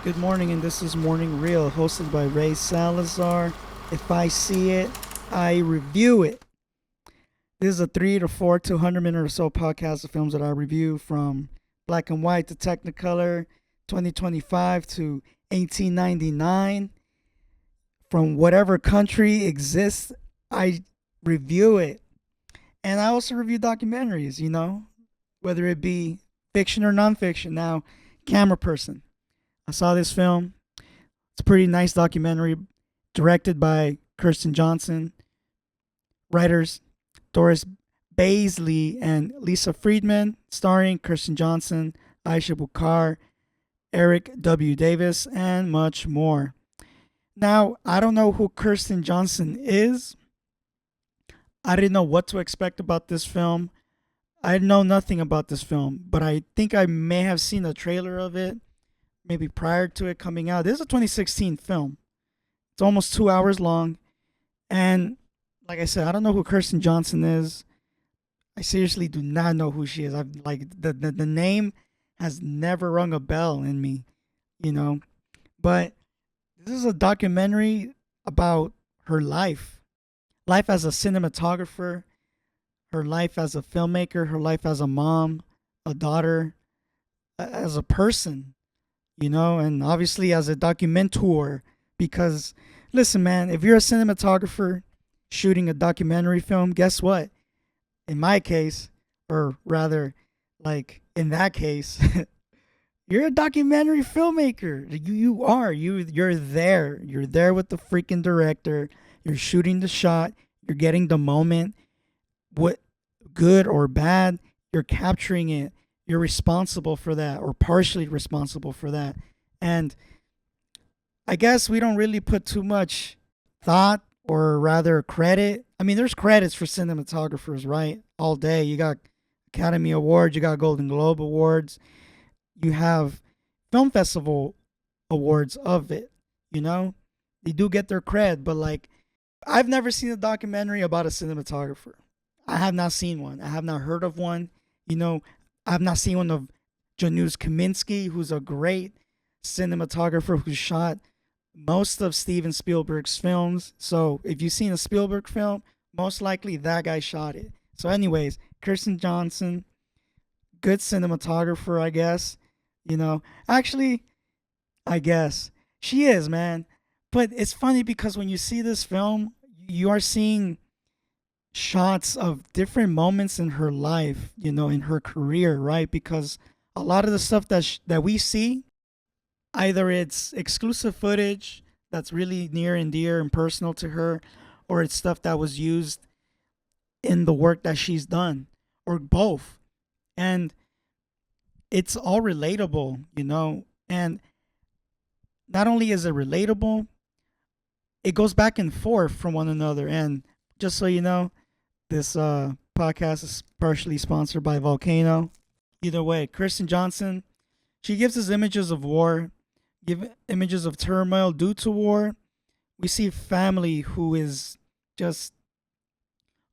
Good morning, and this is Morning Real, hosted by Ray Salazar. If I see it, I review it. This is a 3 to 4 200-minute or so podcast of films that I review from black and white to Technicolor, 2025 to 1899. From whatever country exists, I review it. And I also review documentaries, whether it be fiction or nonfiction. Now, Cameraperson. I saw this film. It's a pretty nice documentary directed by Kirsten Johnson. Writers Doris Baisley and Lisa Friedman, starring Kirsten Johnson, Aisha Bukhar, Eric W. Davis, and much more. Now, I don't know who Kirsten Johnson is. I didn't know what to expect about this film. I know nothing about this film, but I think I may have seen a trailer of it maybe prior to it coming out. This is a 2016 film. It's almost 2 hours long. And like I said, I don't know who Kirsten Johnson is. I seriously do not know who she is. I've like the name has never rung a bell in me, you know. But this is a documentary about her life. Life as a cinematographer, her life as a filmmaker, her life as a mom, a daughter, as a person, and obviously as a documentor. Because, listen, man, if you're a cinematographer shooting a documentary film, guess what? In my case, or rather, like in that case, you're a documentary filmmaker. You're there. You're there with the freaking director. You're shooting the shot. You're getting the moment. What good or bad, you're capturing it. You're responsible for that, or partially responsible for that. And I guess we don't really put too much thought, or rather credit. I mean, there's credits for cinematographers, right? All day. You got Academy Awards, you got Golden Globe Awards, you have film festival awards of it, They do get their cred, but like, I've never seen a documentary about a cinematographer. I have not seen one. I have not heard of one. I've not seen one of Janusz Kaminski, who's a great cinematographer who shot most of Steven Spielberg's films. So if you've seen a Spielberg film, most likely that guy shot it. So anyways, Kirsten Johnson, good cinematographer, I guess. Actually, I guess she is, man. But it's funny because when you see this film, you are seeing shots of different moments in her life, in her career, right? Because a lot of the stuff that we see, either it's exclusive footage that's really near and dear and personal to her, or it's stuff that was used in the work that she's done, or both. And it's all relatable, and not only is it relatable, it goes back and forth from one another. And just so you know, this podcast is partially sponsored by Volcano. Either way, Kirsten Johnson, she gives us images of war, give images of turmoil due to war. We see family who is just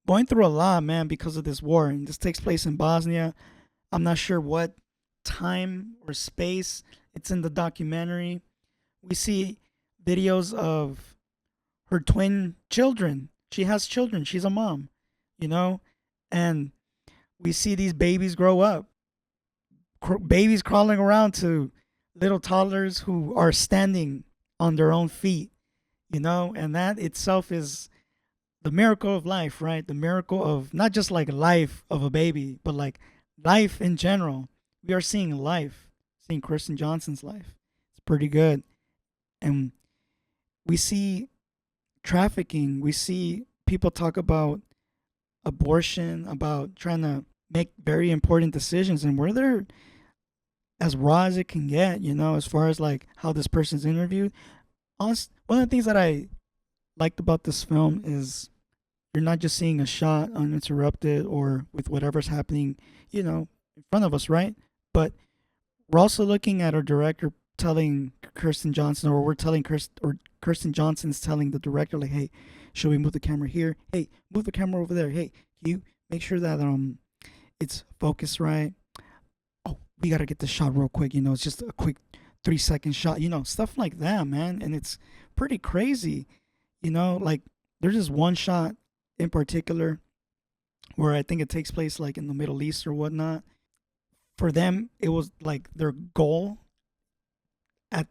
going through a lot, man, because of this war. And this takes place in Bosnia. I'm not sure what time or space it's in the documentary. We see videos of her twin children. She has children. She's a mom, and we see these babies grow up. Babies crawling around to little toddlers who are standing on their own feet, and that itself is the miracle of life, right? The miracle of not just like life of a baby, but like life in general. We are seeing life, seeing Kirsten Johnson's life. It's pretty good. And we see trafficking. We see people talk about abortion, about trying to make very important decisions, and we're there as raw as it can get, as far as like how this person's interviewed. One of the things that I liked about this film is you're not just seeing a shot uninterrupted or with whatever's happening, in front of us, right? But we're also looking at our director telling Kirsten Johnson, or Kirsten Johnson's telling the director, like, hey, should we move the camera here? Hey, move the camera over there. Hey, can you make sure that it's focused right? Oh, we gotta get this shot real quick. It's just a quick 3 second shot, stuff like that, man. And it's pretty crazy, like there's this one shot in particular where I think it takes place like in the Middle East or whatnot. For them, it was like their goal at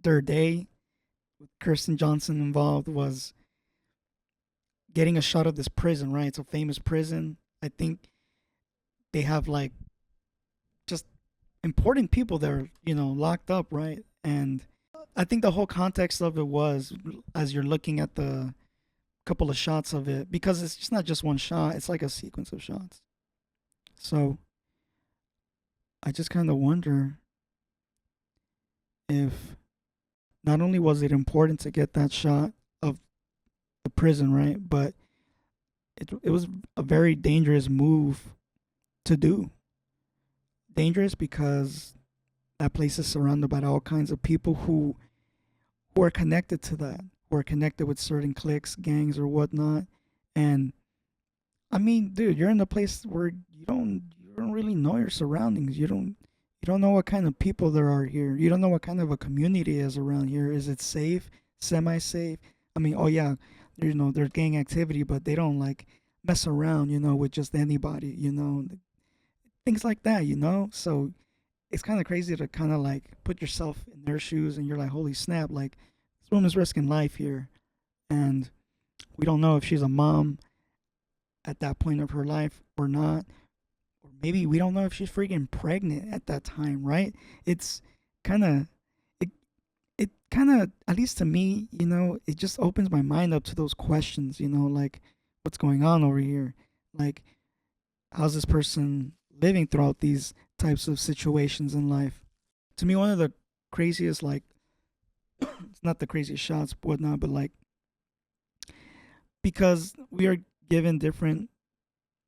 their day with Kirsten Johnson involved was getting a shot of this prison, right? It's a famous prison. I think they have like just important people that are, locked up, right? And I think the whole context of it was as you're looking at the couple of shots of it, because it's just not just one shot, it's like a sequence of shots. So I just kind of wonder if not only was it important to get that shot of the prison, right? But it was a very dangerous move to do. Dangerous because that place is surrounded by all kinds of people who are connected to that, who are connected with certain cliques, gangs, or whatnot. And I mean, dude, you're in a place where you don't really know your surroundings. You don't know what kind of people there are here. You don't know what kind of a community is around here. Is it safe, semi-safe? I mean, oh yeah, there's gang activity, but they don't like mess around, with just anybody, things like that, So it's kind of crazy to kind of like put yourself in their shoes, and you're like, holy snap, like this woman's risking life here, and we don't know if she's a mom at that point of her life or not, or maybe we don't know if she's freaking pregnant at that time, right? It's kind of it it kind of, at least to me, it just opens my mind up to those questions, like what's going on over here, like how's this person living throughout these types of situations in life. To me, one of the craziest, like, it's not the craziest shots, whatnot, but like, because we are given different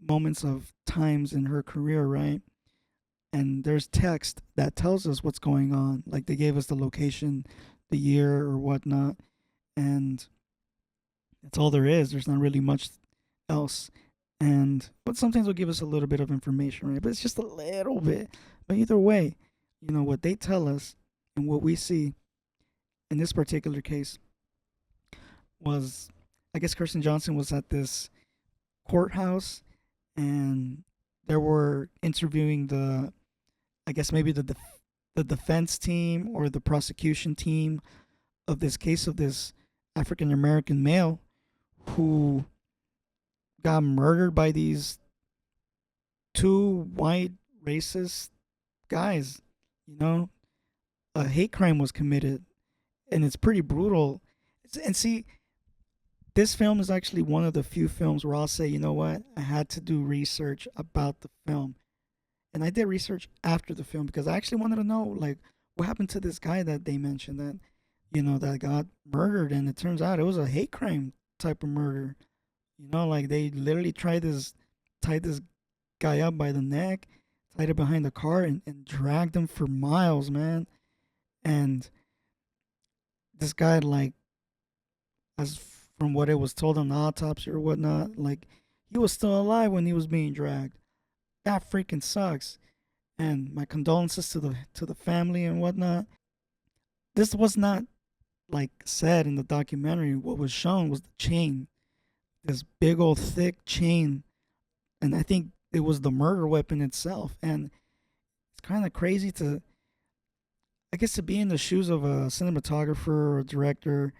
moments of times in her career, right? And there's text that tells us what's going on. Like they gave us the location, the year, or whatnot, and that's all there is. There's not really much else. And but sometimes they'll give us a little bit of information, right? But it's just a little bit. But either way, what they tell us and what we see in this particular case was, I guess Kirsten Johnson was at this courthouse, and they were interviewing I guess maybe the defense team or the prosecution team of this case of this African American male who got murdered by these two white racist guys. A hate crime was committed, and it's pretty brutal. And see, this film is actually one of the few films where I'll say, you know what, I had to do research about the film, and I did research after the film because I actually wanted to know, like, what happened to this guy that they mentioned that, that got murdered, and it turns out it was a hate crime type of murder. Like they literally tied this guy up by the neck, tied it behind the car, and dragged him for miles, man. And this guy, like, as from what it was told on the autopsy or whatnot, like he was still alive when he was being dragged. That freaking sucks. And my condolences to the family and whatnot. This was not like said in the documentary. What was shown was the chain, this big old thick chain, and I think it was the murder weapon itself. And it's kind of crazy to, I guess, to be in the shoes of a cinematographer or a director,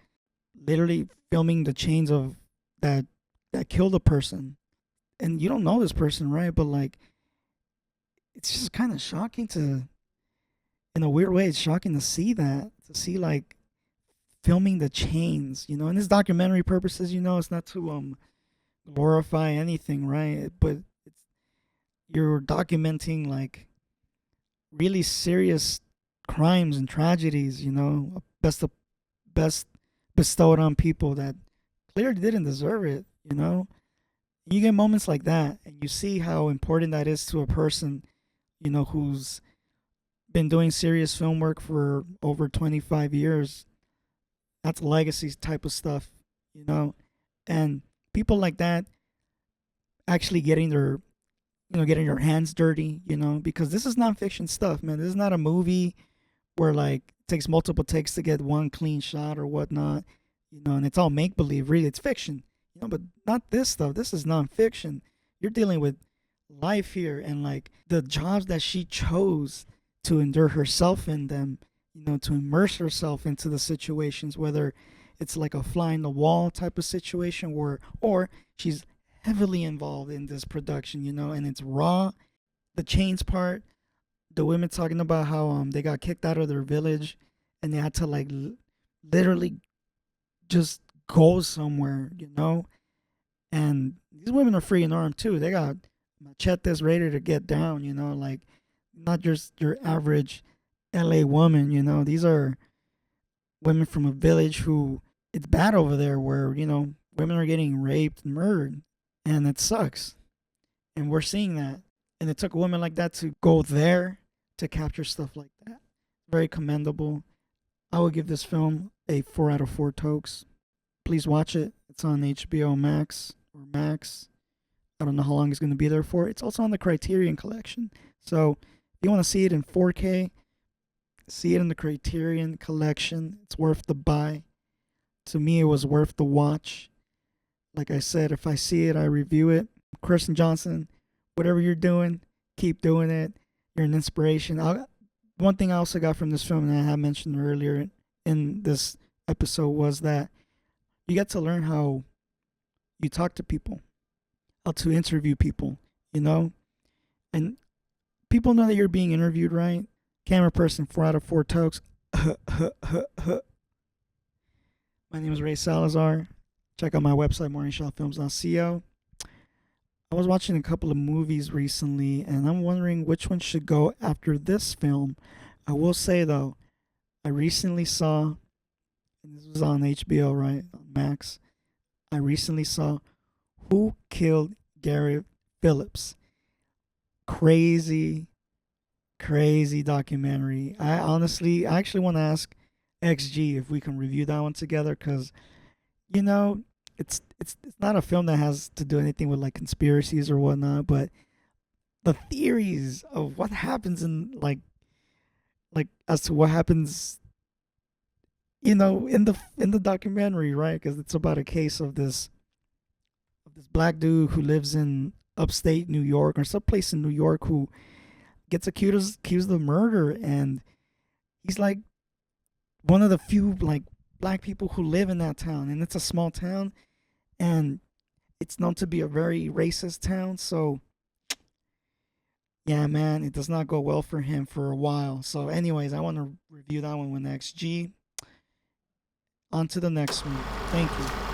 literally filming the chains of that killed a person, and you don't know this person, right? But like, it's just kind of shocking to, in a weird way, it's shocking to see that, to see like filming the chains, and this documentary purposes, it's not to glorify anything, right? But you're documenting like really serious crimes and tragedies, best bestowed on people that clearly didn't deserve it. You get moments like that, and you see how important that is to a person, who's been doing serious film work for over 25 years. That's legacy type of stuff. And people like that actually getting their hands dirty, because this is nonfiction stuff, man. This is not a movie where like it takes multiple takes to get one clean shot or whatnot, and it's all make believe. Really, it's fiction, but not this stuff. This is nonfiction. You're dealing with life here, and like the jobs that she chose to endure herself in them, to immerse herself into the situations, whether it's like a fly in the wall type of situation, or she's heavily involved in this production, and it's raw. The chains part, the women talking about how they got kicked out of their village and they had to like literally just go somewhere, and these women are free in arm too. They got machetes ready to get down, like not just your average LA woman, these are women from a village who it's bad over there where, women are getting raped and murdered, and it sucks. And we're seeing that. And it took a woman like that to go there to capture stuff like that. Very commendable. I would give this film a 4 out of 4 tokes. Please watch it. It's on HBO Max or Max. I don't know how long it's going to be there for. It's also on the Criterion Collection. So if you want to see it in 4K, see it in the Criterion Collection. It's worth the buy. To me, it was worth the watch. Like I said, if I see it, I review it. Kirsten Johnson, whatever you're doing, keep doing it. You're an inspiration. One thing I also got from this film, and I had mentioned earlier in this episode, was that you get to learn how you talk to people, how to interview people, and people know that you're being interviewed, right? Cameraperson, 4 out of 4 tokes. My name is Ray Salazar. Check out my website, morningshotfilms.co. I was watching a couple of movies recently, and I'm wondering which one should go after this film. I will say, though, I recently saw, and this was on HBO, right? On Max. I recently saw Who Killed Gary Phillips. Crazy documentary. I actually want to ask XG if we can review that one together, because, it's not a film that has to do anything with like conspiracies or whatnot, but the theories of what happens in like as to what happens, in the documentary, right? Because it's about a case of this black dude who lives in upstate New York or someplace in New York who gets accused of murder, and he's like one of the few like black people who live in that town, and it's a small town, and it's known to be a very racist town. So yeah, man, it does not go well for him for a while. So anyways, I want to review that one with XG. On to the next one. Thank you.